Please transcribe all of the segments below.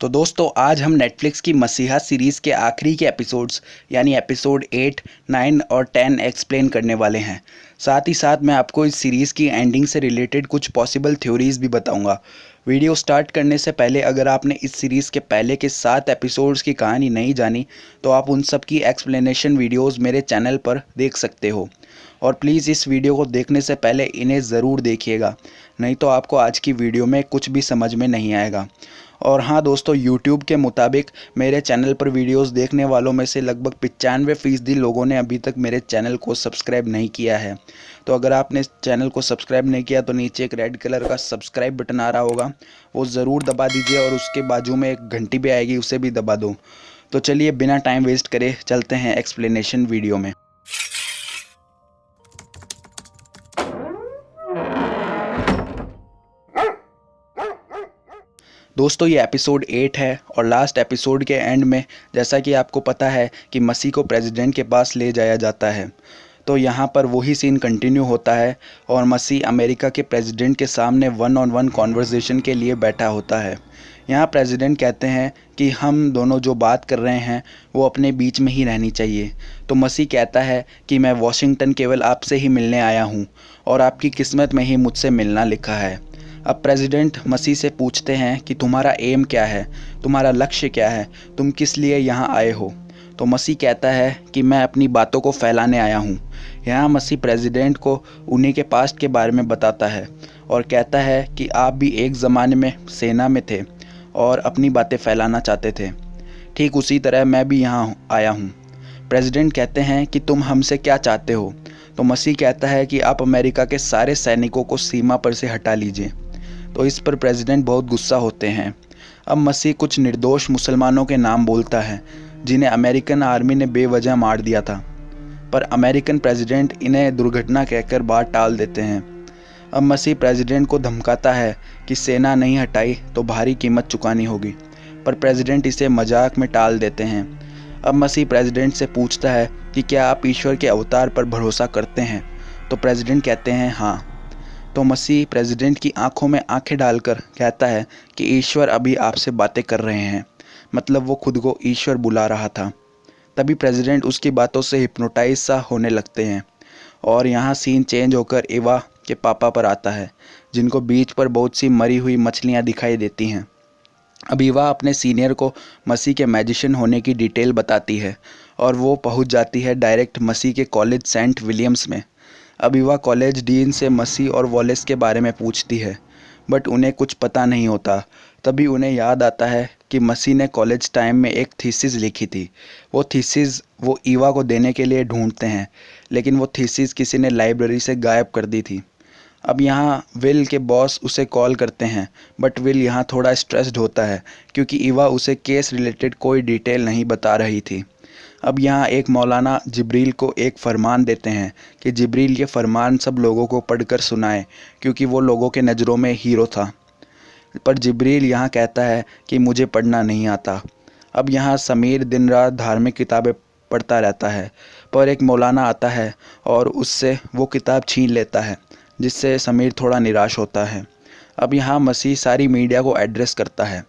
तो दोस्तों आज हम नेटफ्लिक्स की मसीहा सीरीज़ के आखिरी के एपिसोड्स यानी एपिसोड 8, 9 और 10 एक्सप्लेन करने वाले हैं। साथ ही साथ मैं आपको इस सीरीज़ की एंडिंग से रिलेटेड कुछ पॉसिबल थ्योरीज भी बताऊंगा। वीडियो स्टार्ट करने से पहले अगर आपने इस सीरीज़ के पहले के 7 एपिसोड्स की कहानी नहीं जानी तो आप उन सब की एक्सप्लेनेशन वीडियोज़ मेरे चैनल पर देख सकते हो। और प्लीज़ इस वीडियो को देखने से पहले इन्हें ज़रूर देखिएगा, नहीं तो आपको आज की वीडियो में कुछ भी समझ में नहीं आएगा। और हाँ दोस्तों, YouTube के मुताबिक मेरे चैनल पर वीडियोस देखने वालों में से लगभग 95% लोगों ने अभी तक मेरे चैनल को सब्सक्राइब नहीं किया है। तो अगर आपने इस चैनल को सब्सक्राइब नहीं किया तो नीचे एक रेड कलर का सब्सक्राइब बटन आ रहा होगा, वो ज़रूर दबा दीजिए और उसके बाजू में एक घंटी भी आएगी, उसे भी दबा दो। तो चलिए बिना टाइम वेस्ट करे चलते हैं एक्सप्लेनेशन वीडियो में। दोस्तों ये एपिसोड 8 है और लास्ट एपिसोड के एंड में जैसा कि आपको पता है कि मसीह को प्रेसिडेंट के पास ले जाया जाता है। तो यहाँ पर वही सीन कंटिन्यू होता है और मसीह अमेरिका के प्रेसिडेंट के सामने 1-on-1 कॉन्वर्सेशन के लिए बैठा होता है। यहाँ प्रेसिडेंट कहते हैं कि हम दोनों जो बात कर रहे हैं वो अपने बीच में ही रहनी चाहिए। तो मसीह कहता है कि मैं वॉशिंगटन केवल आपसे ही मिलने आया हूँ और आपकी किस्मत में ही मुझसे मिलना लिखा है। अब प्रेसिडेंट मसीह से पूछते हैं कि तुम्हारा एम क्या है, तुम्हारा लक्ष्य क्या है, तुम किस लिए यहाँ आए हो। तो मसीह कहता है कि मैं अपनी बातों को फैलाने आया हूँ। यहाँ मसीह प्रेसिडेंट को उन्हीं के पास्ट के बारे में बताता है और कहता है कि आप भी एक ज़माने में सेना में थे और अपनी बातें फैलाना चाहते थे। ठीक उसी तरह मैं भी यहाँ आया हूँ। प्रेसिडेंट कहते हैं कि तुम हमसे क्या चाहते हो। तो मसीह कहता है कि आप अमेरिका के सारे सैनिकों को सीमा पर से हटा लीजिए। तो इस पर प्रेसिडेंट बहुत गुस्सा होते हैं। अब मसीह कुछ निर्दोष मुसलमानों के नाम बोलता है जिन्हें अमेरिकन आर्मी ने बेवजह मार दिया था, पर अमेरिकन प्रेसिडेंट इन्हें दुर्घटना कहकर बात टाल देते हैं। अब मसीह प्रेसिडेंट को धमकाता है कि सेना नहीं हटाई तो भारी कीमत चुकानी होगी, पर प्रेसिडेंट इसे मजाक में टाल देते हैं। अब मसीह प्रेसिडेंट से पूछता है कि क्या आप ईश्वर के अवतार पर भरोसा करते हैं। तो प्रेसिडेंट कहते हैं हाँ। तो मसीह प्रेसिडेंट की आंखों में आंखें डालकर कहता है कि ईश्वर अभी आपसे बातें कर रहे हैं, मतलब वो खुद को ईश्वर बुला रहा था। तभी प्रेसिडेंट उसकी बातों से हिप्नोटाइज सा होने लगते हैं और यहाँ सीन चेंज होकर एवा के पापा पर आता है, जिनको बीच पर बहुत सी मरी हुई मछलियाँ दिखाई देती हैं। अब ईवा अपने सीनियर को मसीह के मैजिशियन होने की डिटेल बताती है और वो पहुँच जाती है डायरेक्ट मसीह के कॉलेज सेंट विलियम्स में। अब ईवा कॉलेज डीन से मसीह और वॉलेस के बारे में पूछती है, बट उन्हें कुछ पता नहीं होता। तभी उन्हें याद आता है कि मसीह ने कॉलेज टाइम में एक थीसिस लिखी थी। वो थीसिस वो ईवा को देने के लिए ढूंढते हैं, लेकिन वो थीसिस किसी ने लाइब्रेरी से गायब कर दी थी। अब यहाँ विल के बॉस उसे कॉल करते हैं, बट विल यहाँ थोड़ा स्ट्रेस्ड होता है क्योंकि ईवा उसे केस रिलेटेड कोई डिटेल नहीं बता रही थी। अब यहाँ एक मौलाना जिब्रील को एक फ़रमान देते हैं कि जिब्रील ये फ़रमान सब लोगों को पढ़कर सुनाए, क्योंकि वो लोगों के नज़रों में हीरो था। पर जिब्रील यहाँ कहता है कि मुझे पढ़ना नहीं आता। अब यहाँ समीर दिन रात धार्मिक किताबें पढ़ता रहता है, पर एक मौलाना आता है और उससे वो किताब छीन लेता है, जिससे समीर थोड़ा निराश होता है। अब यहाँ मसीह सारी मीडिया को एड्रेस करता है।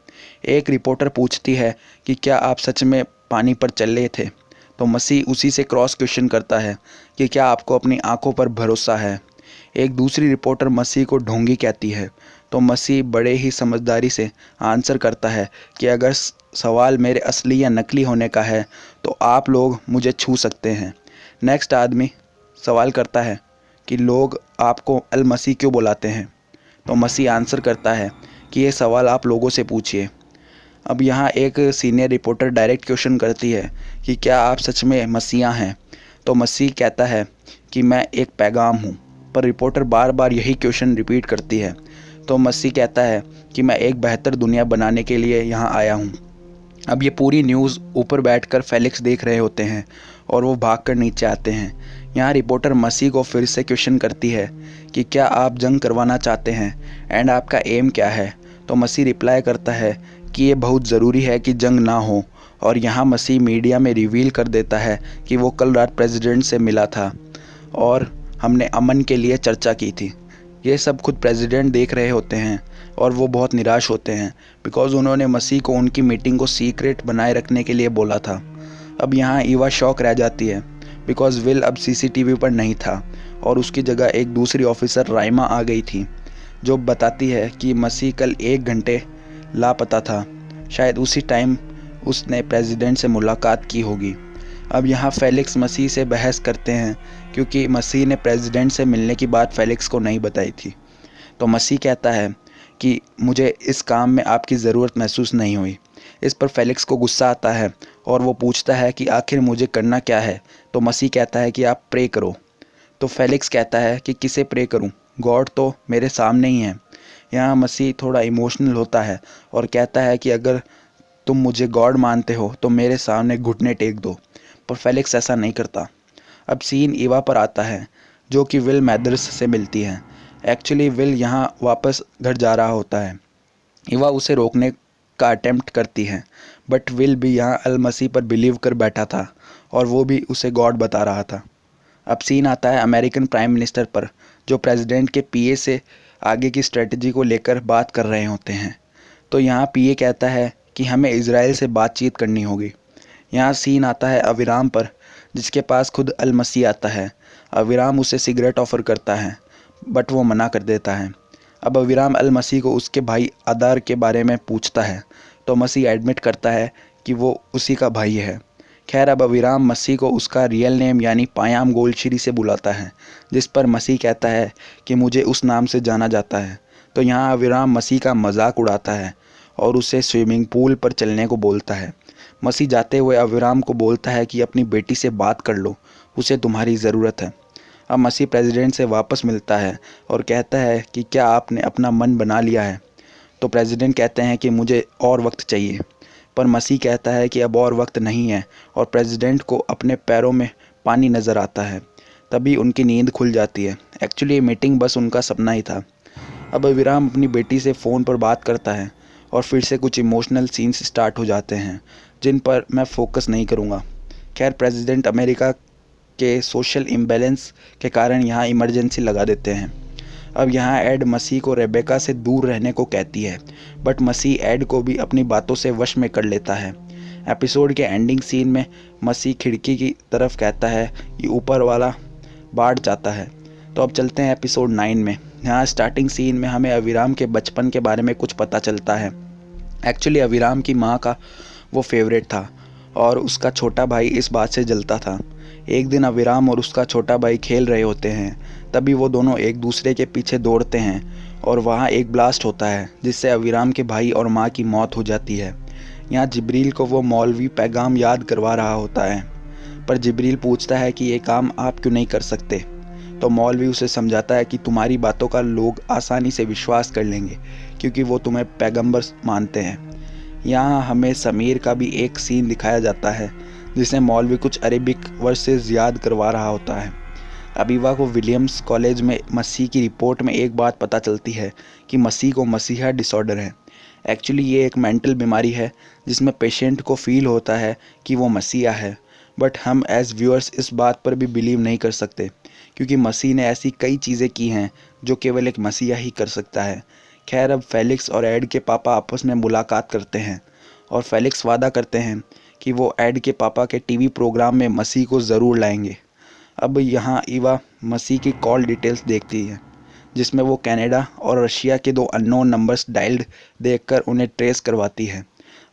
एक रिपोर्टर पूछती है कि क्या आप सच में पानी पर चले थे। तो मसीह उसी से क्रॉस क्वेश्चन करता है कि क्या आपको अपनी आंखों पर भरोसा है। एक दूसरी रिपोर्टर मसीह को ढोंगी कहती है, तो मसीह बड़े ही समझदारी से आंसर करता है कि अगर सवाल मेरे असली या नकली होने का है तो आप लोग मुझे छू सकते हैं। नेक्स्ट आदमी सवाल करता है कि लोग आपको अल मसीह क्यों बुलाते हैं। तो मसीह आंसर करता है कि ये सवाल आप लोगों से पूछिए। अब यहाँ एक सीनियर रिपोर्टर डायरेक्ट क्वेश्चन करती है कि क्या आप सच में मसीहा हैं। तो मसीह कहता है कि मैं एक पैगाम हूँ, पर रिपोर्टर बार बार यही क्वेश्चन रिपीट करती है। तो मसीह कहता है कि मैं एक बेहतर दुनिया बनाने के लिए यहाँ आया हूँ। अब ये पूरी न्यूज़ ऊपर बैठकर फेलिक्स देख रहे होते हैं और वो भागकर नीचे आते हैं। यहाँ रिपोर्टर मसीह को फिर से क्वेश्चन करती है कि क्या आप जंग करवाना चाहते हैं एंड आपका एम क्या है। तो मसीह रिप्लाई करता है कि ये बहुत ज़रूरी है कि जंग ना हो। और यहाँ मसीह मीडिया में रिवील कर देता है कि वो कल रात प्रेसिडेंट से मिला था और हमने अमन के लिए चर्चा की थी। ये सब खुद प्रेसिडेंट देख रहे होते हैं और वो बहुत निराश होते हैं बिकॉज़ उन्होंने मसीह को उनकी मीटिंग को सीक्रेट बनाए रखने के लिए बोला था। अब यहाँ ईवा शॉक रह जाती है बिकॉज़ विल अब सीसीटीवी पर नहीं था और उसकी जगह एक दूसरी ऑफिसर राइमा आ गई थी, जो बताती है कि मसीह कल 1 घंटे लापता था। शायद उसी टाइम उसने प्रेसिडेंट से मुलाकात की होगी। अब यहाँ फेलिक्स मसीह से बहस करते हैं क्योंकि मसीह ने प्रेसिडेंट से मिलने की बात फेलिक्स को नहीं बताई थी। तो मसीह कहता है कि मुझे इस काम में आपकी ज़रूरत महसूस नहीं हुई। इस पर फेलिक्स को गुस्सा आता है और वो पूछता है कि आखिर मुझे करना क्या है। तो मसीह कहता है कि आप प्रे करो। तो फेलिक्स कहता है कि किसे प्रे करूं? गॉड तो मेरे सामने ही है। यहाँ मसीह थोड़ा इमोशनल होता है और कहता है कि अगर तुम मुझे गॉड मानते हो तो मेरे सामने घुटने टेक दो, पर फेलिक्स ऐसा नहीं करता। अब सीन ईवा पर आता है, जो कि विल मैदर्स से मिलती है। एक्चुअली विल यहाँ वापस घर जा रहा होता है। ईवा उसे रोकने का अटेम्प्ट करती है, बट विल भी यहाँ अल मसीह पर बिलीव कर बैठा था और वो भी उसे गॉड बता रहा था। अब सीन आता है अमेरिकन प्राइम मिनिस्टर पर, जो प्रेसिडेंट के पीए से आगे की स्ट्रेटजी को लेकर बात कर रहे होते हैं। तो यहाँ पीए कहता है कि हमें इजराइल से बातचीत करनी होगी। यहाँ सीन आता है अविराम पर, जिसके पास खुद अल मसीह आता है। अविराम उसे सिगरेट ऑफ़र करता है, बट वो मना कर देता है। अब अविराम अल मसीह को उसके भाई अदार के बारे में पूछता है, तो मसीह एडमिट करता है कि वो उसी का भाई है। खैर, अब अविराम मसीह को उसका रियल नेम यानी पायाम गोल्डशिरी से बुलाता है, जिस पर मसीह कहता है कि मुझे उस नाम से जाना जाता है। तो यहाँ अविराम मसीह का मजाक उड़ाता है और उसे स्विमिंग पूल पर चलने को बोलता है। मसीह जाते हुए अविराम को बोलता है कि अपनी बेटी से बात कर लो, उसे तुम्हारी ज़रूरत है। अब मसीह प्रेसिडेंट से वापस मिलता है और कहता है कि क्या आपने अपना मन बना लिया है? तो प्रेसिडेंट कहते हैं कि मुझे और वक्त चाहिए, पर मसीह कहता है कि अब और वक्त नहीं है और प्रेसिडेंट को अपने पैरों में पानी नज़र आता है। तभी उनकी नींद खुल जाती है। एक्चुअली ये मीटिंग बस उनका सपना ही था। अब अविराम अपनी बेटी से फ़ोन पर बात करता है और फिर से कुछ इमोशनल सीन्स स्टार्ट हो जाते हैं, जिन पर मैं फोकस नहीं करूँगा। खैर, प्रेसिडेंट अमेरिका के सोशल इम्बैलेंस के कारण यहाँ इमरजेंसी लगा देते हैं। अब यहाँ एड मसीह को रेबेका से दूर रहने को कहती है, बट मसीह एड को भी अपनी बातों से वश में कर लेता है। एपिसोड के एंडिंग सीन में मसीह खिड़की की तरफ कहता है कि ऊपर वाला बाढ़ चाहता है। तो अब चलते हैं एपिसोड 9 में। यहाँ स्टार्टिंग सीन में हमें अविराम के बचपन के बारे में कुछ पता चलता है। एक्चुअली अविराम की माँ का वो फेवरेट था और उसका छोटा भाई इस बात से जलता था। एक दिन अविराम और उसका छोटा भाई खेल रहे होते हैं, तभी वो दोनों एक दूसरे के पीछे दौड़ते हैं और वहाँ एक ब्लास्ट होता है, जिससे अविराम के भाई और माँ की मौत हो जाती है। यहाँ जिब्रील को वो मौलवी पैगाम याद करवा रहा होता है, पर जिब्रील पूछता है कि ये काम आप क्यों नहीं कर सकते। तो मौलवी उसे समझाता है कि तुम्हारी बातों का लोग आसानी से विश्वास कर लेंगे क्योंकि वो तुम्हें पैगंबर मानते हैं। यहाँ हमें समीर का भी एक सीन दिखाया जाता है, जिसे मौलवी कुछ अरेबिक वर्सेस याद करवा रहा होता है। अबीवा को विलियम्स कॉलेज में मसीह की रिपोर्ट में एक बात पता चलती है कि मसीह को मसीहा डिसऑर्डर है। एक्चुअली ये एक मेंटल बीमारी है जिसमें पेशेंट को फील होता है कि वो मसीहा है, बट हम एज व्यूअर्स इस बात पर भी बिलीव नहीं कर सकते क्योंकि मसीह ने ऐसी कई चीज़ें की हैं जो केवल एक मसीहा ही कर सकता है। खैर, अब फेलिक्स और एड के पापा आपस में मुलाकात करते हैं और फेलिक्स वादा करते हैं कि वो एड के पापा के टीवी प्रोग्राम में मसीह को ज़रूर लाएंगे। अब यहाँ ईवा मसीह की कॉल डिटेल्स देखती है, जिसमें वो कनाडा और रशिया के 2 अननोन नंबर्स डायल्ड देखकर उन्हें ट्रेस करवाती है।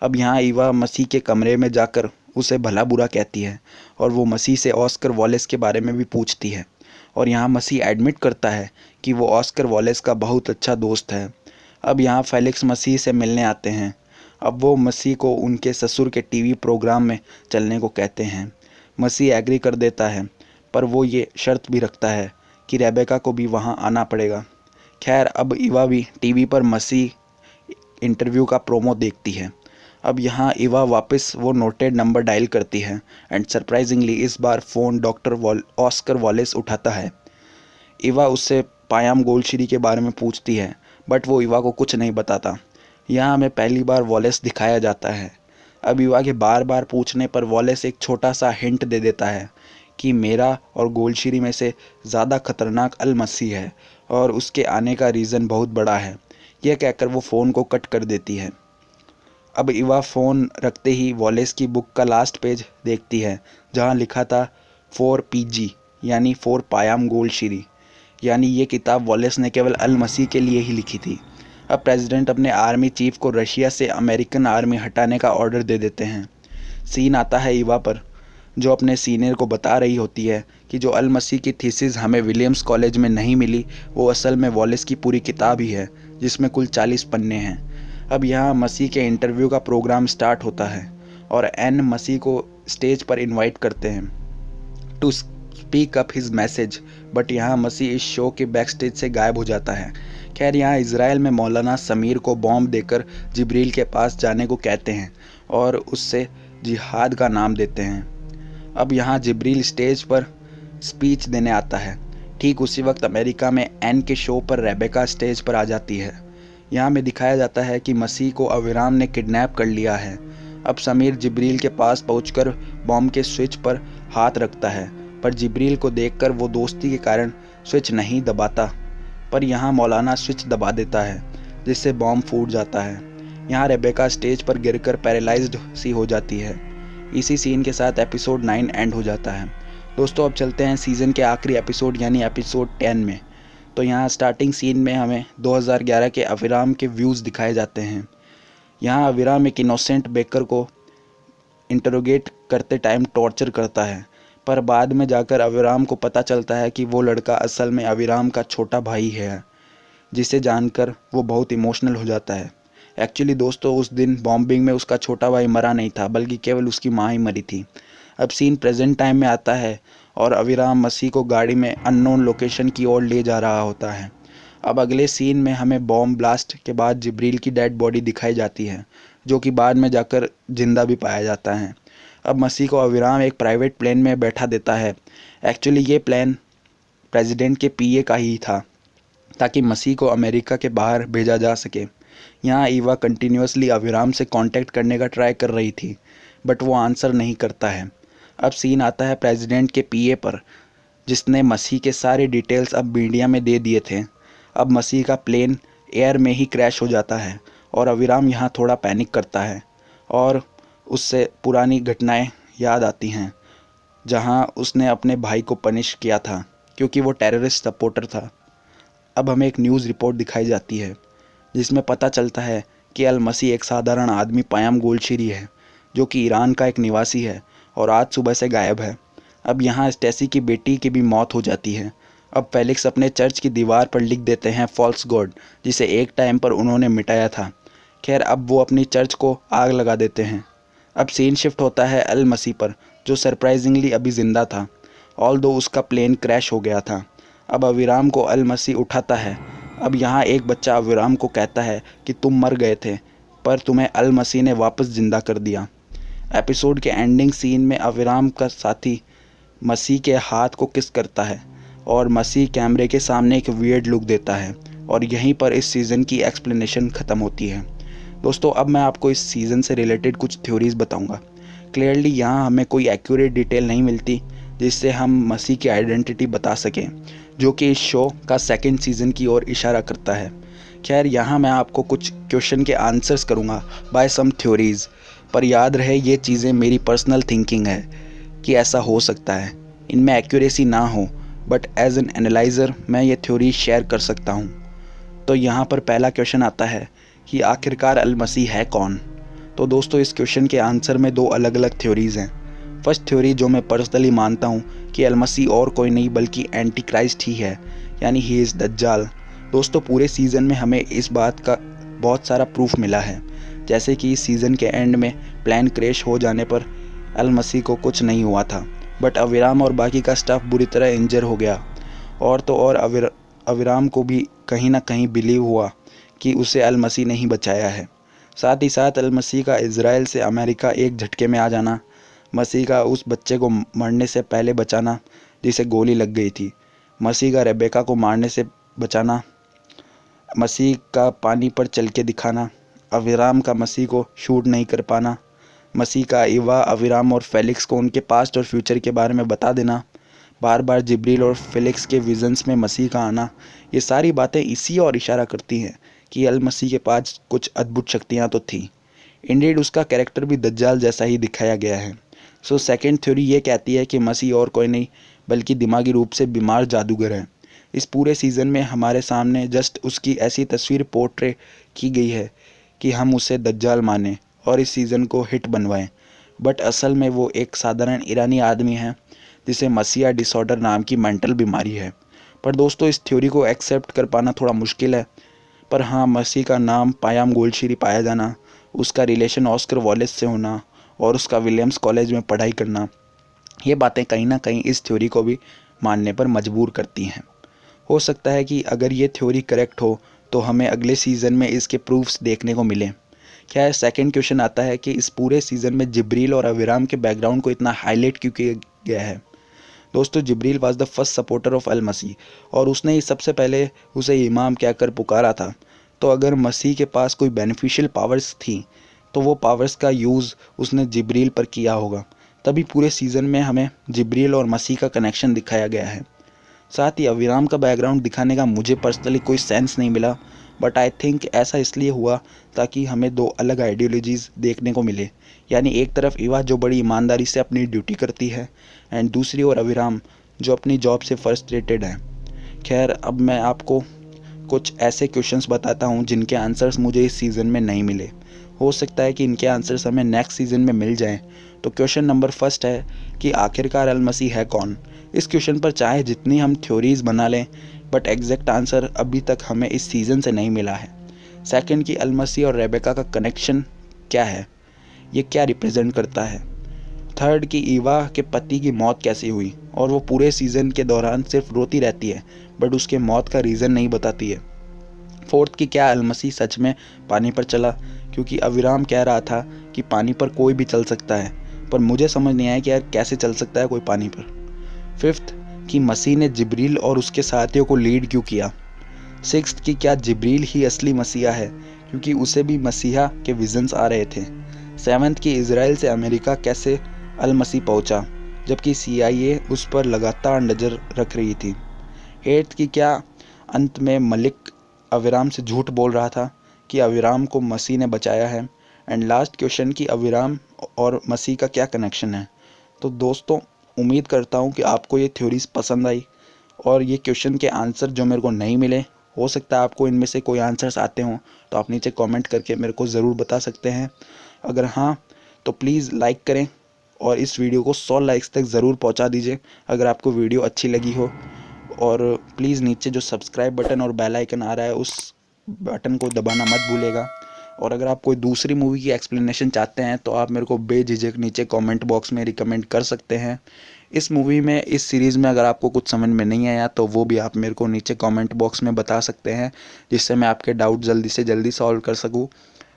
अब यहाँ ईवा मसीह के कमरे में जाकर उसे भला बुरा कहती है और वो मसीह से ऑस्कर वॉलेस के बारे में भी पूछती है और यहाँ मसीह एडमिट करता है कि वो ऑस्कर वॉलेस का बहुत अच्छा दोस्त है। अब यहाँ फेलिक्स मसीह से मिलने आते हैं। अब वो मसीह को उनके ससुर के टीवी प्रोग्राम में चलने को कहते हैं। मसीह एग्री कर देता है, पर वो ये शर्त भी रखता है कि रेबेका को भी वहाँ आना पड़ेगा। खैर, अब ईवा भी टीवी पर मसीह इंटरव्यू का प्रोमो देखती है। अब यहाँ ईवा वापस वो नोटेड नंबर डायल करती है एंड सरप्राइजिंगली इस बार फ़ोन डॉक्टर ऑस्कर वॉलेस उठाता है। ईवा उससे पायाम गोल्डशिरी के बारे में पूछती है, बट वो ईवा को कुछ नहीं बताता। यहाँ हमें पहली बार वॉलेस दिखाया जाता है। अब ईवा के बार बार पूछने पर वॉलेस एक छोटा सा हिंट दे देता है कि मेरा और गोल्डशिरी में से ज़्यादा खतरनाक अल मसीह है और उसके आने का रीज़न बहुत बड़ा है। यह कहकर वो फ़ोन को कट कर देती है। अब ईवा फ़ोन रखते ही वॉलेस की बुक का लास्ट पेज देखती है, जहाँ लिखा था 4PG यानी 4 पायाम गोल्डशिरी, यानी ये किताब वॉलेस ने केवल अल मसीह के लिए ही लिखी थी। अब प्रेसिडेंट अपने आर्मी चीफ को रशिया से अमेरिकन आर्मी हटाने का ऑर्डर दे देते हैं। सीन आता है ईवा पर, जो अपने सीनियर को बता रही होती है कि जो अल मसीह की थीसिस हमें विलियम्स कॉलेज में नहीं मिली, वो असल में वॉलेस की पूरी किताब ही है, जिसमें कुल 40 पन्ने हैं। अब यहाँ मसीह के इंटरव्यू का प्रोग्राम स्टार्ट होता है और एन मसीह को स्टेज पर इनवाइट करते हैं to speak up his message, but यहाँ मसीह इस शो के बैक स्टेज से गायब हो जाता है। खैर, यहाँ इज़राइल में मौलाना समीर को बॉम्ब देकर जिब्रील के पास जाने को कहते हैं और उससे जिहाद का नाम देते हैं। अब यहाँ जिब्रील स्टेज पर स्पीच देने आता है। ठीक उसी वक्त अमेरिका में एन के शो पर रेबेका स्टेज पर आ जाती है। यहाँ में दिखाया जाता है कि मसीह को अविराम ने किडनैप कर लिया है। अब समीर जिब्रील के पास पहुंचकर बॉम्ब के स्विच पर हाथ रखता है, पर जिब्रील को देखकर वो दोस्ती के कारण स्विच नहीं दबाता, पर यहाँ मौलाना स्विच दबा देता है, जिससे बॉम्ब फूट जाता है। यहाँ रेबेका स्टेज पर गिरकर पैरालाइज्ड सी हो जाती है। इसी सीन के साथ एपिसोड 9 एंड हो जाता है। दोस्तों, अब चलते हैं सीज़न के आखिरी एपिसोड यानी एपिसोड 10 में। तो यहाँ स्टार्टिंग सीन में हमें 2011 के अविराम के व्यूज़ दिखाए जाते हैं। यहाँ अविराम एक इनोसेंट बेकर को इंटरोगेट करते टाइम टॉर्चर करता है, पर बाद में जाकर अविराम को पता चलता है कि वो लड़का असल में अविराम का छोटा भाई है, जिसे जानकर वो बहुत इमोशनल हो जाता है। एक्चुअली दोस्तों, उस दिन बॉम्बिंग में उसका छोटा भाई मरा नहीं था, बल्कि केवल उसकी माँ ही मरी थी। अब सीन प्रेजेंट टाइम में आता है और अविराम मसीह को गाड़ी में अननोन लोकेशन की ओर ले जा रहा होता है। अब अगले सीन में हमें बॉम्ब ब्लास्ट के बाद जिब्रील की डेड बॉडी दिखाई जाती है, जो कि बाद में जाकर जिंदा भी पाया जाता है। अब मसीह को अविराम एक प्राइवेट प्लेन में बैठा देता है। एक्चुअली ये प्लेन प्रेसिडेंट के पीए का ही था, ताकि मसीह को अमेरिका के बाहर भेजा जा सके। यहाँ ईवा कंटिन्यूसली अविराम से कांटेक्ट करने का ट्राई कर रही थी, बट वो आंसर नहीं करता है। अब सीन आता है प्रेसिडेंट के पीए पर, जिसने मसीह के सारे डिटेल्स अब मीडिया में दे दिए थे। अब मसीह का प्लेन एयर में ही क्रैश हो जाता है और अविराम यहाँ थोड़ा पैनिक करता है और उससे पुरानी घटनाएं याद आती हैं, जहाँ उसने अपने भाई को पनिश किया था क्योंकि वो टेररिस्ट सपोर्टर था। अब हमें एक न्यूज़ रिपोर्ट दिखाई जाती है, जिसमें पता चलता है कि अल मसीह एक साधारण आदमी पायाम गोल्डशिरी है, जो कि ईरान का एक निवासी है और आज सुबह से गायब है। अब यहाँ स्टेसी की बेटी की भी मौत हो जाती है। अब फेलिक्स अपने चर्च की दीवार पर लिख देते हैं फॉल्स गॉड, जिसे एक टाइम पर उन्होंने मिटाया था। खैर, अब वो अपनी चर्च को आग लगा देते हैं। अब सीन शिफ्ट होता है अल मसीह पर, जो सरप्राइजिंगली अभी ज़िंदा था, ऑल्दो उसका प्लेन क्रैश हो गया था। अब अविराम को अल मसीह उठाता है। अब यहाँ एक बच्चा अविराम को कहता है कि तुम मर गए थे, पर तुम्हें अल मसीह ने वापस ज़िंदा कर दिया। एपिसोड के एंडिंग सीन में अविराम का साथी मसीह के हाथ को किस करता है और मसीह कैमरे के सामने एक वियर्ड लुक देता है, और यहीं पर इस सीज़न की एक्सप्लेनेशन ख़त्म होती है। दोस्तों, अब मैं आपको इस सीज़न से रिलेटेड कुछ थ्योरीज़ बताऊंगा। क्लियरली यहाँ हमें कोई एक्यूरेट डिटेल नहीं मिलती जिससे हम मसीह की आइडेंटिटी बता सकें, जो कि इस शो का सेकंड सीज़न की ओर इशारा करता है। खैर, यहाँ मैं आपको कुछ क्वेश्चन के आंसर्स करूँगा बाय सम थ्योरीज़, पर याद रहे ये चीज़ें मेरी पर्सनल थिंकिंग है कि ऐसा हो सकता है, इनमें एक्यूरेसी ना हो, बट एज एन एनालाइज़र मैं ये थ्योरी शेयर कर सकता हूँ। तो यहाँ पर पहला क्वेश्चन आता है कि आखिरकार अल मसीह है कौन। तो दोस्तों, इस क्वेश्चन के आंसर में दो अलग अलग थ्योरीज़ हैं। फर्स्ट थ्योरी, जो मैं पर्सनली मानता हूँ कि अल मसीह और कोई नहीं बल्कि एंटी क्राइस्ट ही है, यानी ही इज़ दज्जाल। दोस्तों, पूरे सीज़न में हमें इस बात का बहुत सारा प्रूफ मिला है, जैसे कि इस सीज़न के एंड में प्लेन क्रैश हो जाने पर अल मसीह को कुछ नहीं हुआ था, बट अविराम और बाकी का स्टाफ बुरी तरह इंजर हो गया। और तो और अविराम को भी कहीं ना कहीं बिलीव हुआ कि उसे अल मसीह ने ही बचाया है। साथ ही साथ अल मसीह का इज़राइल से अमेरिका एक झटके में आ जाना, मसीह का उस बच्चे को मरने से पहले बचाना जिसे गोली लग गई थी, मसीह का रेबेका को मारने से बचाना, मसीह का पानी पर चल के दिखाना, अविराम का मसीह को शूट नहीं कर पाना, मसीह का ईवा, अविराम और फेलिक्स को उनके पास्ट और फ्यूचर के बारे में बता देना, बार बार जिब्रील और फेलिक्स के विजन्स में मसीह का आना, ये सारी बातें इसी और इशारा करती हैं कि अल मसीह के पास कुछ अद्भुत शक्तियाँ तो थी। इंडीड उसका कैरेक्टर भी दज्जाल जैसा ही दिखाया गया है। सो सेकेंड थ्योरी ये कहती है कि मसीह और कोई नहीं बल्कि दिमागी रूप से बीमार जादूगर है। इस पूरे सीज़न में हमारे सामने जस्ट उसकी ऐसी तस्वीर पोर्ट्रे की गई है कि हम उसे दज्जाल माने और इस सीज़न को हिट बनवाएं, बट असल में वो एक साधारण ईरानी आदमी है जिसे मसीहा डिसऑर्डर नाम की मेंटल बीमारी है। पर दोस्तों, इस थ्योरी को एक्सेप्ट कर पाना थोड़ा मुश्किल है। पर हाँ, मसीह का नाम पायाम गोल्डशिरी पाया जाना, उसका रिलेशन ऑस्कर वॉलेस से होना और उसका विलियम्स कॉलेज में पढ़ाई करना, ये बातें कहीं ना कहीं इस थ्योरी को भी मानने पर मजबूर करती हैं। हो सकता है कि अगर ये थ्योरी करेक्ट हो तो हमें अगले सीज़न में इसके प्रूफ्स देखने को मिले। खैर, सेकंड क्वेश्चन आता है कि इस पूरे सीज़न में जिब्रील और अविराम के बैकग्राउंड को इतना हाईलाइट क्यों किया गया है। दोस्तों, Jibril was the first supporter of Al Masih और उसने ही सबसे पहले उसे इमाम कहकर पुकारा था। तो अगर मसीह के पास कोई बेनिफिशियल पावर्स थी तो वो पावर्स का यूज़ उसने जिब्रील पर किया होगा, तभी पूरे सीज़न में हमें जिब्रील और मसीह का कनेक्शन दिखाया गया है। साथ ही अविराम का बैकग्राउंड दिखाने का मुझे पर्सनली कोई सेंस नहीं मिला, बट आई थिंक ऐसा इसलिए हुआ ताकि हमें दो अलग आइडियोलॉजीज़ देखने को मिले। यानी एक तरफ ईवा जो बड़ी ईमानदारी से अपनी ड्यूटी करती है एंड दूसरी ओर अविराम जो अपनी जॉब से फ्रस्ट्रेटेड है। खैर, अब मैं आपको कुछ ऐसे क्वेश्चंस बताता हूँ जिनके आंसर्स मुझे इस सीज़न में नहीं मिले। हो सकता है कि इनके आंसर्स हमें नेक्स्ट सीज़न में मिल जाएं। तो क्वेश्चन नंबर फर्स्ट है कि आखिरकार अल मसीह है कौन। इस क्वेश्चन पर चाहे जितनी हम थ्योरीज बना लें, बट एग्जैक्ट आंसर अभी तक हमें इस सीज़न से नहीं मिला है। सेकंड कि अल मसीह और रेबेका का कनेक्शन क्या है, ये क्या रिप्रेजेंट करता है। थर्ड कि ईवा के पति की मौत कैसे हुई और वो पूरे सीज़न के दौरान सिर्फ रोती रहती है बट उसके मौत का रीज़न नहीं बताती है। फोर्थ कि क्या अल मसीह सच में पानी पर चला, क्योंकि अविराम कह रहा था कि पानी पर कोई भी चल सकता है, पर मुझे समझ नहीं आया कि यार कैसे चल सकता है कोई पानी पर। फिफ्थ कि मसीह ने जिब्रील और उसके साथियों को लीड क्यों किया। सिक्स्थ कि क्या जिब्रील ही असली मसीहा है, क्योंकि उसे भी मसीहा के विजन्स आ रहे थे। सेवन्थ कि इजराइल से अमेरिका कैसे अल मसीह पहुंचा जबकि CIA उस पर लगातार नज़र रख रही थी। एट्थ कि क्या अंत में मलिक अविराम से झूठ बोल रहा था कि अविराम को मसीह ने बचाया है। एंड लास्ट क्वेश्चन कि अविराम और मसीह का क्या कनेक्शन है। तो दोस्तों, उम्मीद करता हूँ कि आपको ये थ्योरीज पसंद आई और ये क्वेश्चन के आंसर जो मेरे को नहीं मिले, हो सकता है आपको इनमें से कोई आंसर्स आते हों, तो आप नीचे कमेंट करके मेरे को ज़रूर बता सकते हैं। अगर हाँ, तो प्लीज़ लाइक करें और इस वीडियो को 100 लाइक्स तक ज़रूर पहुंचा दीजिए अगर आपको वीडियो अच्छी लगी हो। और प्लीज़ नीचे जो सब्सक्राइब बटन और बेल आइकन आ रहा है उस बटन को दबाना मत भूलिएगा। और अगर आप कोई दूसरी मूवी की एक्सप्लेनेशन चाहते हैं तो आप मेरे को बेझिझक नीचे कमेंट बॉक्स में रिकमेंड कर सकते हैं। इस मूवी में, इस सीरीज़ में अगर आपको कुछ समझ में नहीं आया तो वो भी आप मेरे को नीचे कमेंट बॉक्स में बता सकते हैं, जिससे मैं आपके डाउट जल्दी से जल्दी सॉल्व कर सकूँ।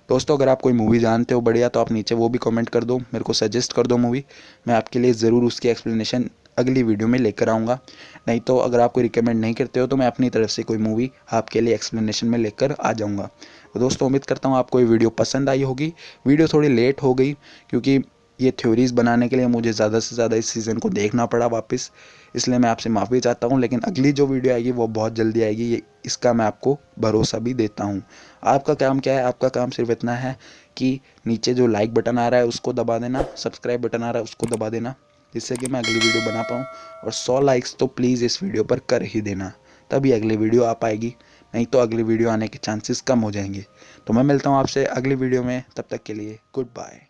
दोस्तों, अगर आप कोई मूवी जानते हो बढ़िया तो आप नीचे वो भी कमेंट कर दो, मेरे को सजेस्ट कर दो मूवी। मैं आपके लिए ज़रूर उसकी एक्सप्लेनेशन अगली वीडियो में लेकर आऊँगा। नहीं तो अगर आप कोई रिकमेंड नहीं करते हो तो मैं अपनी तरफ से कोई मूवी आपके लिए एक्सप्लेनेशन में लेकर आ जाऊँगा। तो दोस्तों, उम्मीद करता हूँ आपको ये वीडियो पसंद आई होगी। वीडियो थोड़ी लेट हो गई क्योंकि ये थ्योरीज़ बनाने के लिए मुझे ज़्यादा से ज़्यादा इस सीज़न को देखना पड़ा वापस, इसलिए मैं आपसे माफ़ी चाहता हूँ। लेकिन अगली जो वीडियो आएगी वो बहुत जल्दी आएगी, ये इसका मैं आपको भरोसा भी देता हूँ। आपका काम क्या है, आपका काम सिर्फ इतना है कि नीचे जो लाइक बटन आ रहा है उसको दबा देना, सब्सक्राइब बटन आ रहा है उसको दबा देना, जिससे कि मैं अगली वीडियो बना पाऊँ। और 100 लाइक्स तो प्लीज़ इस वीडियो पर कर ही देना, तभी अगली वीडियो आ पाएगी, नहीं तो अगली वीडियो आने के चांसेस कम हो जाएंगे। तो मैं मिलता हूँ आपसे अगली वीडियो में, तब तक के लिए गुड बाय।